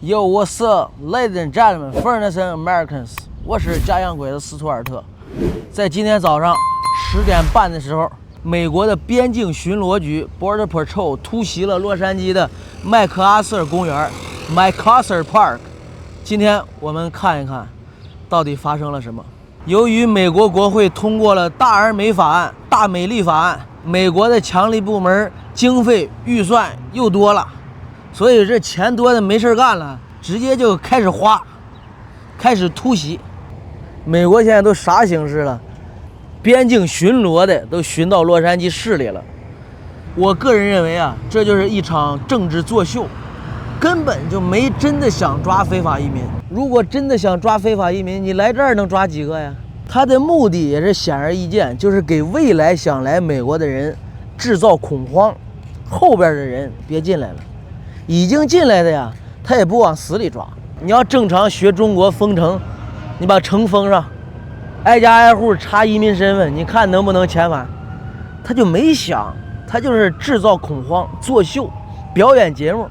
Yo, what's up, ladies and gentlemen, foreigners and Americans？ 我是假洋鬼子斯图尔特。在今天早上10点半的时候，美国的边境巡逻局 Border Patrol 突袭了洛杉矶的麦克阿瑟公园 （MacArthur Park）。今天我们看一看，到底发生了什么。由于美国国会通过了大而美法案、大美丽法案，美国的强力部门经费预算又多了。所以这钱多的没事干了，直接就开始花，开始突袭。美国现在都啥形势了？边境巡逻的都巡到洛杉矶市里了。我个人认为啊，这就是一场政治作秀，根本就没真的想抓非法移民。如果真的想抓非法移民，你来这儿能抓几个呀？他的目的也是显而易见，就是给未来想来美国的人制造恐慌，后边的人别进来了。已经进来的呀，他也不往死里抓。你要正常学中国封城，你把城封上，挨家挨户查移民身份，你看能不能遣返？他就没想，他就是制造恐慌、作秀、表演节目。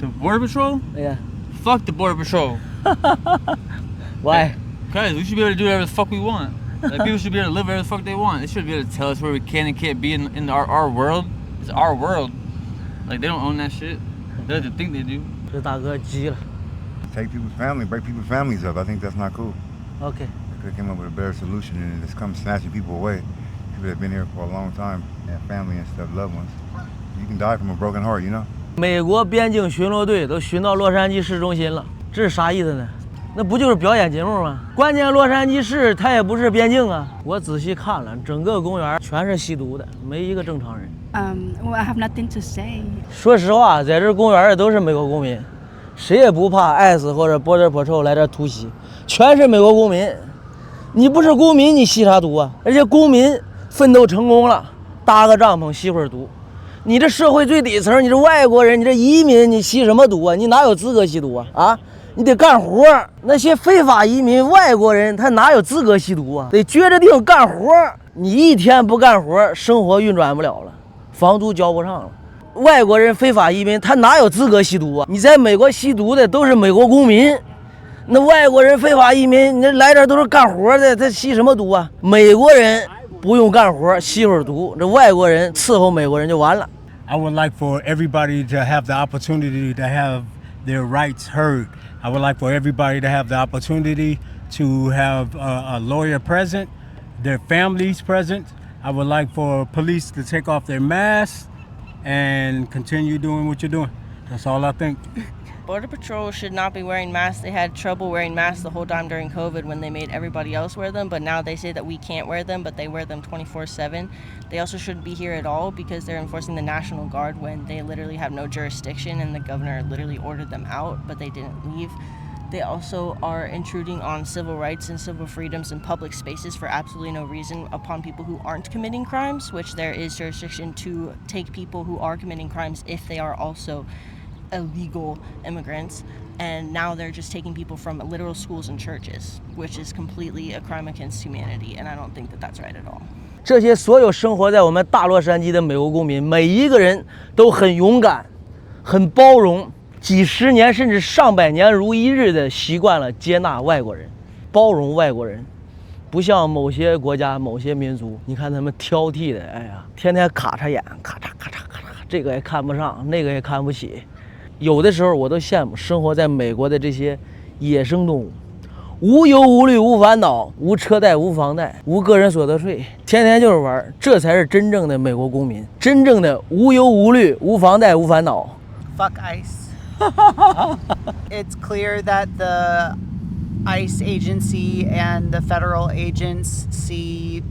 The Border Patrol? Yeah. Fuck the Border Patrol. Why? Guys, we should be able to do whatever the fuck we want. Like, people should be able to live wherever the fuck they want. They should be able to tell us where we can and can't be in our world. It's our world. Like, they don't own that shit. They just think they do. 这大哥急了。 Take people's family, break people's families up. I think that's not cool. OK. They could have came up with a better solution than just come snatching people away. People that have been here for a long time, and family and stuff, loved ones. You can die from a broken heart, you know? 美国边境巡逻队都巡到洛杉矶市中心了，这是啥意思呢？那不就是表演节目吗？关键洛杉矶市它也不是边境啊。我仔细看了，整个公园全是吸毒的，没一个正常人。Well, I have nothing to say. 说实话，在这公园的都是美国公民，谁也不怕 ICE 或者 Border Patrol 来这突袭，全是美国公民。你不是公民，你吸啥毒啊？而且公民奋斗成功了，搭个帐篷吸会儿毒。你这社会最底层，你这外国人，你这移民，你吸什么毒啊？你哪有资格吸毒啊？啊，你得干活。那些非法移民外国人，他哪有资格吸毒啊？得撅着腚干活。你一天不干活，生活运转不了了。房租交不上了，外国人非法移民他哪有资格吸毒啊？你在美国吸毒的都是美国公民，那外国人非法移民，你这来这都是干活的，他吸什么毒啊？美国人不用干活，吸会儿毒，这外国人伺候美国人就完了。I would like for everybody to have the opportunity to have their rights heard. I would like for everybody to have the opportunity to have a lawyer present, their families present. I would like for police to take off their masks and continue doing what you're doing. That's all I think. Border Patrol should not be wearing masks. They had trouble wearing masks the whole time during COVID when they made everybody else wear them, but now they say that we can't wear them, but they wear them 24/7. They also shouldn't be here at all because they're enforcing the National Guard when they literally have no jurisdiction and the governor literally ordered them out, but they didn't leave. They also are intruding on civil rights and civil freedoms in public spaces for absolutely no reason upon people who aren't committing crimes, which there is jurisdiction to take people who are committing crimes if they are also illegal immigrants. And now they're just taking people from literal schools and churches, which is completely a crime against humanity, and I don't think that that's right at all. 这些所有生活在我们大洛杉矶的美国公民，每一个人都很勇敢，很包容。几十年甚至上百年如一日的习惯了接纳外国人，包容外国人，不像某些国家某些民族，你看他们挑剔的，哎呀，天天卡着眼，咔嚓咔嚓咔嚓，这个也看不上，那个也看不起。有的时候我都羡慕生活在美国的这些野生动物，无忧无虑无烦恼，无车贷无房贷无个人所得税，天天就是玩，这才是真正的美国公民，真正的无忧无虑无房贷无烦恼。 Fuck ICE. It's clear that the ICE agency and the federal agents see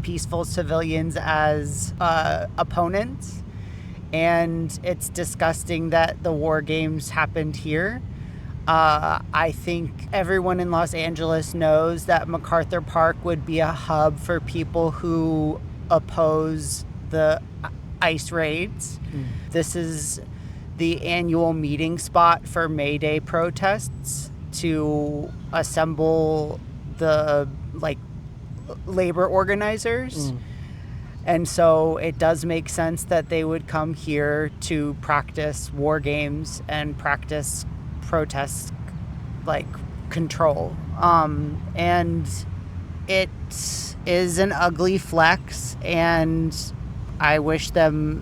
peaceful civilians as opponents, and it's disgusting that the war games happened here. I think everyone in Los Angeles knows that MacArthur Park would be a hub for people who oppose the ICE raids. This is the annual meeting spot for May Day protests to assemble the labor organizers. And so it does make sense that they would come here to practice war games and practice protest like control. And it is an ugly flex, and I wish them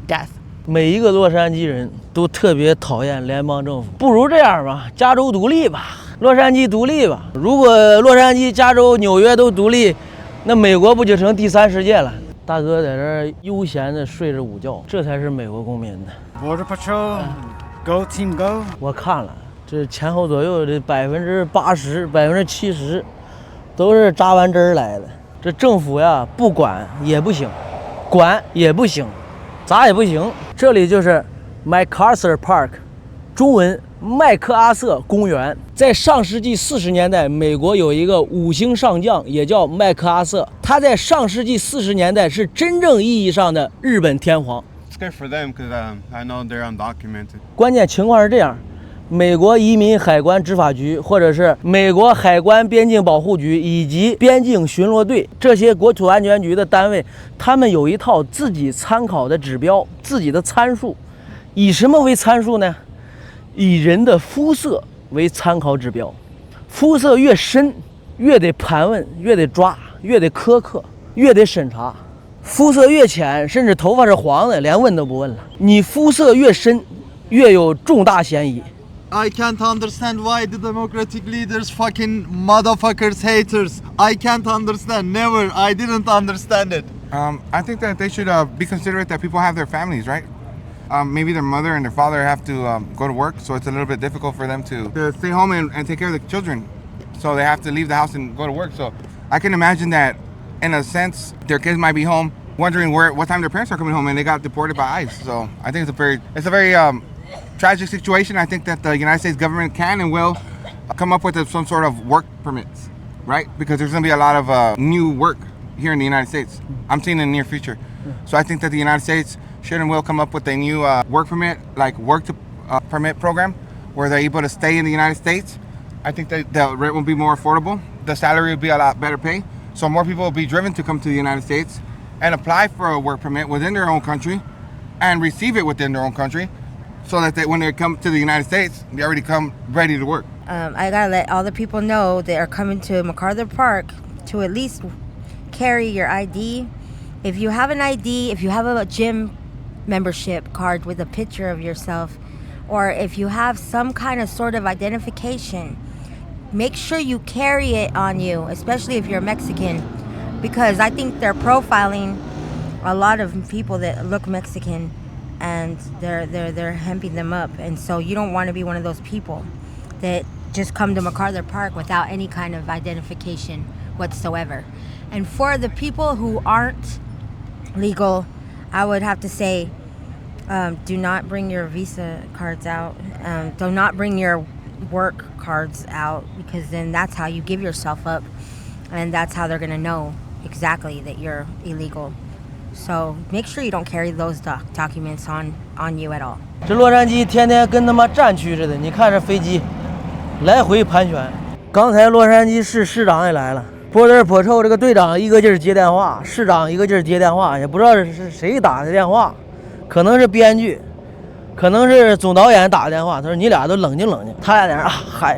death. 每一个洛杉矶人都特别讨厌联邦政府，不如这样吧，加州独立吧，洛杉矶独立吧。如果洛杉矶、加州、纽约都独立，那美国不就成第3世界了？大哥在这儿悠闲的睡着午觉，这才是美国公民呢。Border Patrol, go team go！ 我看了，这前后左右的80%、70%都是扎完针儿来的。这政府呀，不管也不行，管也不行，咋也不行。这里就是 MacArthur Park， 中文麦克阿瑟公园。在上世纪40年代，美国有一个5星上将，也叫麦克阿瑟。他在上世纪40年代是真正意义上的日本天皇。It's good for them because I know they're undocumented. 关键情况是这样。美国移民海关执法局，或者是美国海关边境保护局以及边境巡逻队这些国土安全局的单位，他们有一套自己参考的指标，自己的参数。以什么为参数呢？以人的肤色为参考指标。肤色越深，越得盘问，越得抓，越得苛刻，越得审查。肤色越浅，甚至头发是黄的，连问都不问了。你肤色越深，越有重大嫌疑。I can't understand why the Democratic leaders fucking motherfuckers haters. I can't understand. Never. I didn't understand it. I think that they should be considerate that people have their families, right? Maybe their mother and their father have to go to work, so it's a little bit difficult for them to stay home and take care of the children. So they have to leave the house and go to work. So I can imagine that, in a sense, their kids might be home wondering what time their parents are coming home, and they got deported by ICE. So I think it's a very tragic situation. I think that the United States government can and will come up with some sort of work permits, right? Because there's going to be a lot of new work here in the United States. I'm seeing in the near future. So I think that the United States should and will come up with a new work permit, like permit program, where they're able to stay in the United States. I think that the rent will be more affordable. The salary will be a lot better pay. So more people will be driven to come to the United States and apply for a work permit within their own country and receive it within their own country, so that when they come to the United States, they already come ready to work. I gotta let all the people know that are coming to MacArthur Park to at least carry your ID. If you have an ID, if you have a gym membership card with a picture of yourself, or if you have some kind of sort of identification, make sure you carry it on you, especially if you're Mexican, because I think they're profiling a lot of people that look Mexican, and they're hemping them up. And so you don't want to be one of those people that just come to MacArthur Park without any kind of identification whatsoever. And for the people who aren't legal, I would have to say, do not bring your Visa cards out. Do not bring your work cards out, because then that's how you give yourself up, and that's how they're gonna know exactly that you're illegal. So make sure you don't carry those documents on you at all. 这洛杉矶天天跟他妈战区似的，你看这飞机来回盘旋。刚才洛杉矶市市长也来了，Border Patrol这个队长一个劲儿接电话，市长一个劲儿接电话，也不知道是谁打的电话，可能是编剧，可能是总导演打的电话。他说你俩都冷静冷静，他俩在那儿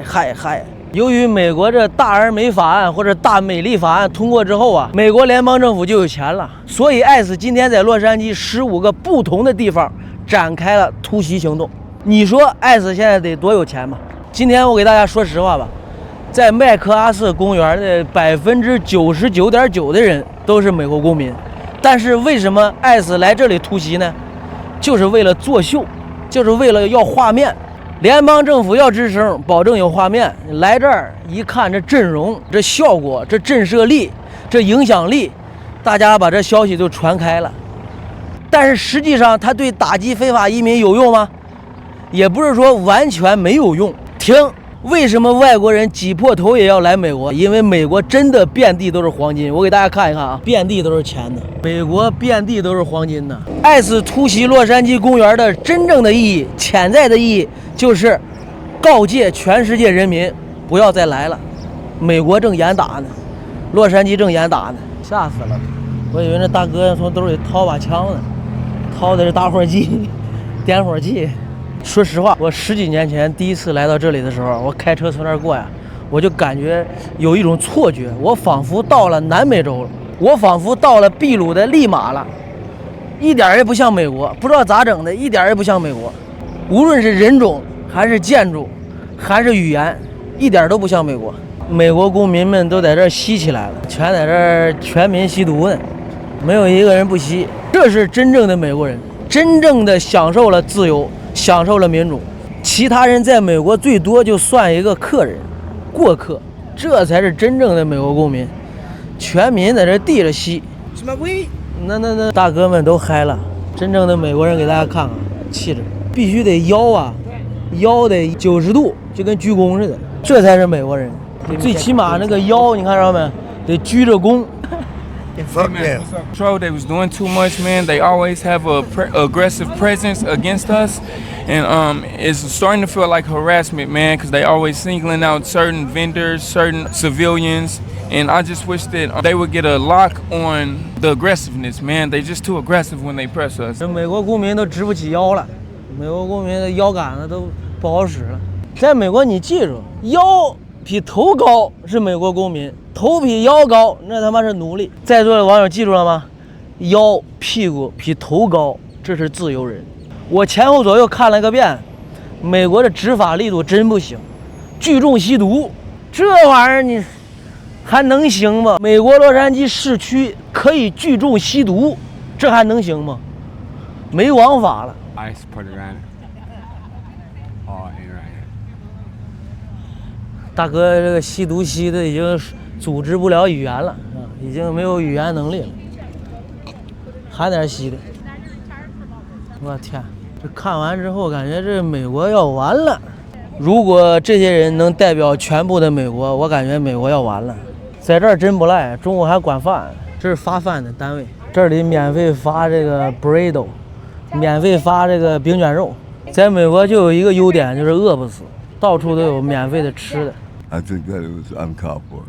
嗨。由于美国这大而美法案或者大美丽法案通过之后啊，美国联邦政府就有钱了，所以ICE今天在洛杉矶15个不同的地方展开了突袭行动。你说ICE现在得多有钱吧？今天我给大家说实话吧，在麦克阿瑟公园的99.9%的人都是美国公民，但是为什么ICE来这里突袭呢？就是为了作秀，就是为了要画面。联邦政府要吱声，保证有画面。来这儿一看，这阵容、这效果、这震慑力、这影响力，大家把这消息都传开了。但是实际上，它对打击非法移民有用吗？也不是说完全没有用。听，为什么外国人挤破头也要来美国？因为美国真的遍地都是黄金。我给大家看一看啊，遍地都是钱的，美国遍地都是黄金的。ICE突袭洛杉矶公园的真正的意义、潜在的意义，就是告诫全世界人民不要再来了。美国正严打呢，洛杉矶正严打呢，吓死了！我以为那大哥从兜里掏把枪呢，掏的是打火机、点火器。说实话，我10几年前第一次来到这里的时候，我开车从那儿过呀，我就感觉有一种错觉，我仿佛到了南美洲了，我仿佛到了秘鲁的利马了，一点也不像美国，不知道咋整的，一点也不像美国，无论是人种还是建筑，还是语言，一点都不像美国。美国公民们都在这儿吸起来了，全在这儿全民吸毒呢，没有一个人不吸。这是真正的美国人，真正的享受了自由，享受了民主。其他人在美国最多就算一个客人、过客，这才是真正的美国公民。全民在这地着吸，那大哥们都嗨了。真正的美国人给大家看看气质，必须得腰得90度，就跟鞠躬似的，这才是美国人。最起码那个腰，你看着没？得鞠着躬。Fuck them. Control, they was doing too much, man. They always have a aggressive presence against us, and it's starting to feel like harassment, man, because they always singling out certain vendors, certain civilians, and I just wish that they would get a lock on the aggressiveness, man. They just too aggressive when they press us. 这美国公民都直不起腰了，美国公民的腰杆子都不好使了。在美国，你记住，腰比头高是美国公民，头比腰高那他妈是奴隶。在座的网友记住了吗？腰屁股比头高，这是自由人。我前后左右看了个遍，美国的执法力度真不行，聚众吸毒这玩意儿你还能行吗？美国洛杉矶市区可以聚众吸毒，这还能行吗？没王法了。I support Iran. All Iran. 大哥，这个吸毒吸的已经组织不了语言了啊，已经没有语言能力了，还在那吸的。我天，这看完之后感觉这美国要完了。如果这些人能代表全部的美国，我感觉美国要完了。在这儿真不赖，中午还管饭，这是发饭的单位，这里免费发这个 burrito， 免费发这个饼卷肉。在美国就有一个优点，就是饿不死，到处都有免费的吃的。I think that it was uncalled for.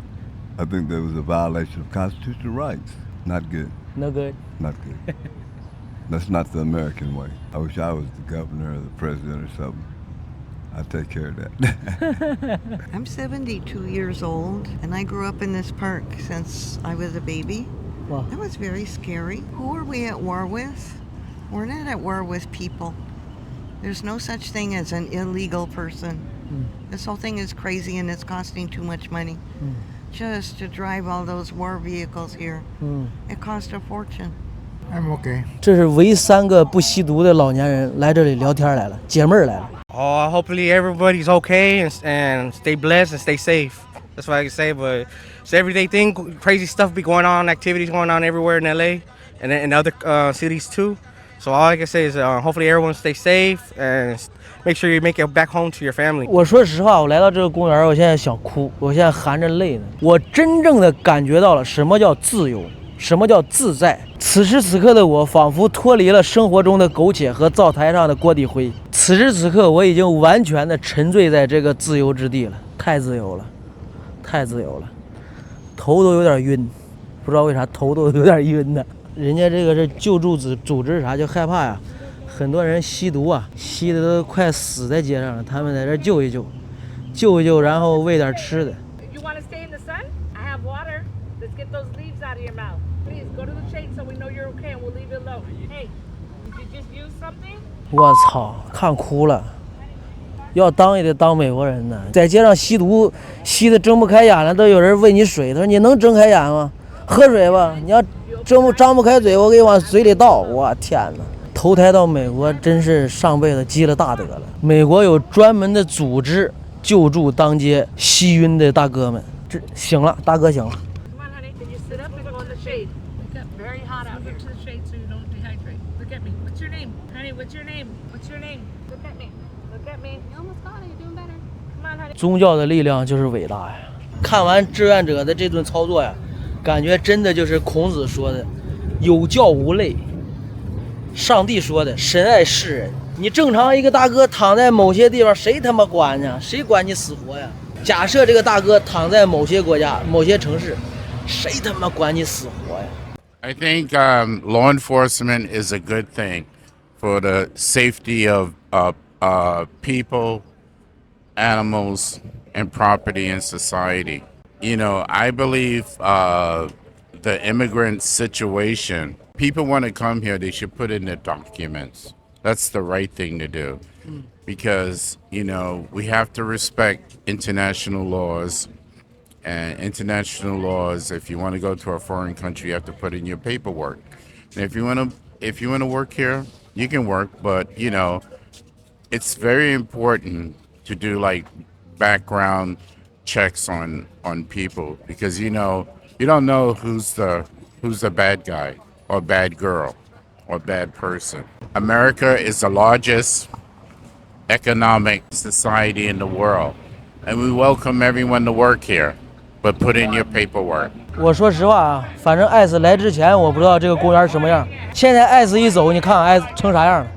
I think there was a violation of constitutional rights. Not good. No good. Not good. That's not the American way. I wish I was the governor or the president or something. I'd take care of that. I'm 72 years old, and I grew up in this park since I was a baby. Wow. That was very scary. Who are we at war with? We're not at war with people. There's no such thing as an illegal person. This whole thing is crazy, and it's costing too much money. Just to drive all those war vehicles here. It cost a fortune. I'm okay. 这是唯3个不吸毒的老年人来这里聊天来了，解闷儿来了。Hopefully everybody's okay and stay blessed and stay safe. That's what I can say. But it's an everyday thing. Crazy stuff be going on, activities going on everywhere in LA and in other cities too. So all I can say is hopefully everyone stay safe and make sure you make it back home to your family. 我说实话，我来到这个公园，我现在想哭，我现在含着泪呢。我真正的感觉到了什么叫自由，什么叫自在。此时此刻的我，仿佛脱离了生活中的苟且和灶台上的锅底灰。此时此刻，我已经完全的沉醉在这个自由之地了，太自由了，太自由了，头都有点晕，不知道为啥头都有点晕呢。人家这个是救助组织啥，就害怕呀，很多人吸毒啊，吸的都快死在街上了，他们在这救一救，然后喂点吃的。You want to stay in the sun? I have water. Let's get those leaves out of your mouth. Please go to the shade so we know you're okay and we'll leave it alone. Hey, did you just use something? 我操，看哭了。要当也得当美国人呢，在街上吸毒，吸的睁不开眼了，都有人喂你水，他说你能睁开眼吗？喝水吧，你要张不开嘴，我给你往嘴里倒。我天哪！投胎到美国真是上辈子积了大德了。美国有专门的组织救助当街吸晕的大哥们。这醒了，大哥醒了。Come on, honey. Can you sit up and go in the shade? It's very hot out here. To the shade so you don't dehydrate. Look at me. What's your name? Honey, what's your name? What's your name? Look at me. Look at me. You almost got it. You're doing better. Come on, honey. 宗教的力量就是伟大呀！看完志愿者的这顿操作呀，感觉真的就是孔子说的“有教无类”。上帝说的“神爱世人”。你正常一个大哥躺在某些地方，谁他妈管呢？谁管你死活呀？假设这个大哥躺在某些国家、某些城市，谁他妈管你死活呀？ I think law enforcement is a good thing for the safety of people, animals, and property in society. You know, I believe the immigrant situation, people want to come here, they should put in their documents. That's the right thing to do. Because, you know, we have to respect international laws. And international laws, if you want to go to a foreign country, you have to put in your paperwork. And if you want to work here, you can work, but, you know, it's very important to do like background checks on people, because you know you don't know who's the bad guy or bad girl or bad person. America is the largest economic society in the world, and we welcome everyone to work here, but put in your paperwork. 我说实话啊，反正艾斯来之前我不知道这个公园什么样，现在艾斯一走，你看看艾斯成啥样了。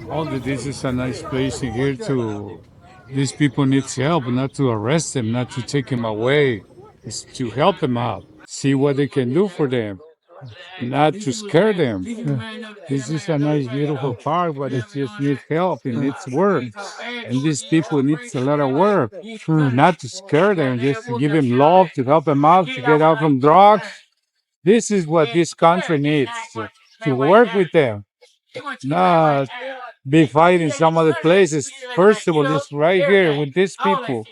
Although this is a nice place in here to, these people need help, not to arrest them, not to take them away. It's to help them out, see what they can do for them, not to scare them. This is a nice, beautiful park, but it just needs help, it needs work. And these people need a lot of work, not to scare them, just to give them love, to help them out, to get out from drugs. This is what this country needs, to work with them, not be fighting some other places. First of all, it's right here with these people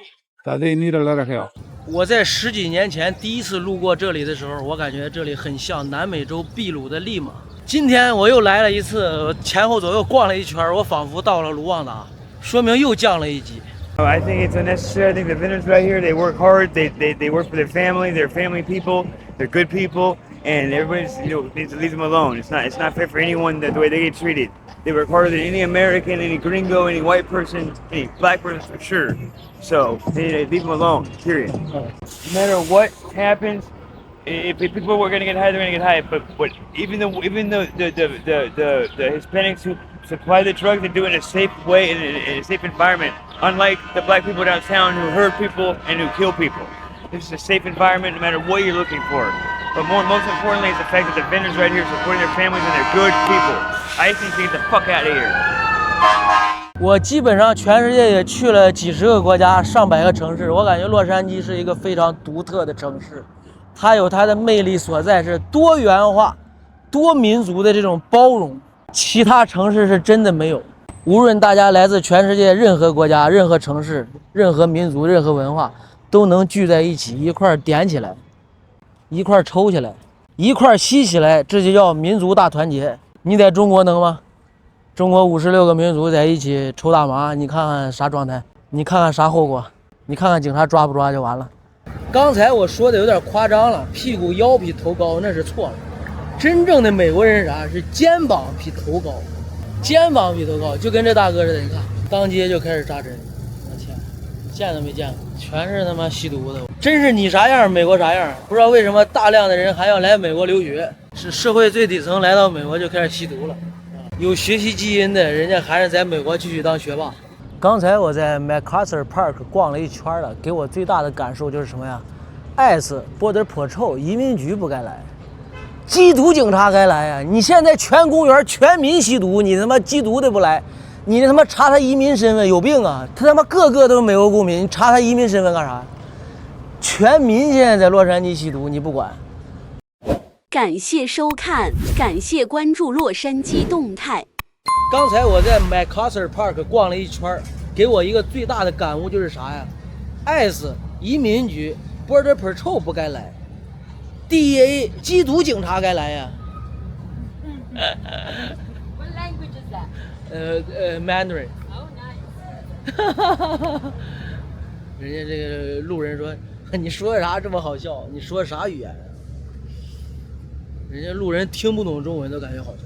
that they need a lot of help. 我在10几年前第一次路过这里的时候，我感觉这里很像南美洲秘鲁的利马。今天我又来了一次，前后左右逛了一圈，我仿佛到了卢旺达，说明又降了一级。 I think it's unnecessary. I think the vendors right here, they work hard. They work for their family. They're family people. They're good people, and everybody's needs to leave them alone. It's not fair for anyone the way they get treated. They work harder than any American, any gringo, any white person, any black person for sure. So they leave them alone. Period. No matter what happens, if people were going to get hired, they're going to get hired. But even the Hispanics who supply the drugs, they do it in a safe way, in a safe environment. Unlike the black people downtown who hurt people and who kill people. This is a safe environment no matter what you're looking for. But most importantly is the fact that the vendors right here are supporting their families and they're good people. I think they get the fuck out of here. 我基本上全世界也去了几十个国家、上百个城市，我感觉洛杉矶是一个非常独特的城市，它有它的魅力所在，是多元化、多民族的这种包容，其他城市是真的没有。无论大家来自全世界任何国家、任何城市、任何民族、任何文化，都能聚在一起，一块点起来，一块抽起来，一块吸起来，这就叫民族大团结。你在中国能吗？中国56个民族在一起抽大麻，你看看啥状态？你看看啥后果？你看看警察抓不抓就完了。刚才我说的有点夸张了，屁股腰比头高那是错了。真正的美国人是啥？是肩膀比头高，肩膀比头高，就跟这大哥似的。你看，当街就开始扎针，我天，见都没见过，全是他妈吸毒的。真是你啥样，美国啥样。不知道为什么大量的人还要来美国留学，是社会最底层来到美国就开始吸毒了。有学习基因的人家还是在美国继续当学霸。刚才我在 MacArthur Park 逛了一圈了，给我最大的感受就是什么呀？ICE Border Patrol 移民局不该来，缉毒警察该来呀！你现在全公园全民吸毒，你他妈缉毒的不来，你他妈查他移民身份有病啊！他他妈个个都是美国公民，你查他移民身份干啥？全民现在在洛杉矶吸毒，你不管。感谢收看，感谢关注洛杉矶动态。刚才我在 MacArthur Park 逛了一圈，给我一个最大的感悟就是啥呀？ICE 移民局 Border Patrol 不该来 ，DEA 缉毒警察该来呀。What language is that? Mandarin。Oh, nice. 人家这个路人说：“你说啥这么好笑？你说啥语言？”人家路人听不懂中文都感觉好笑。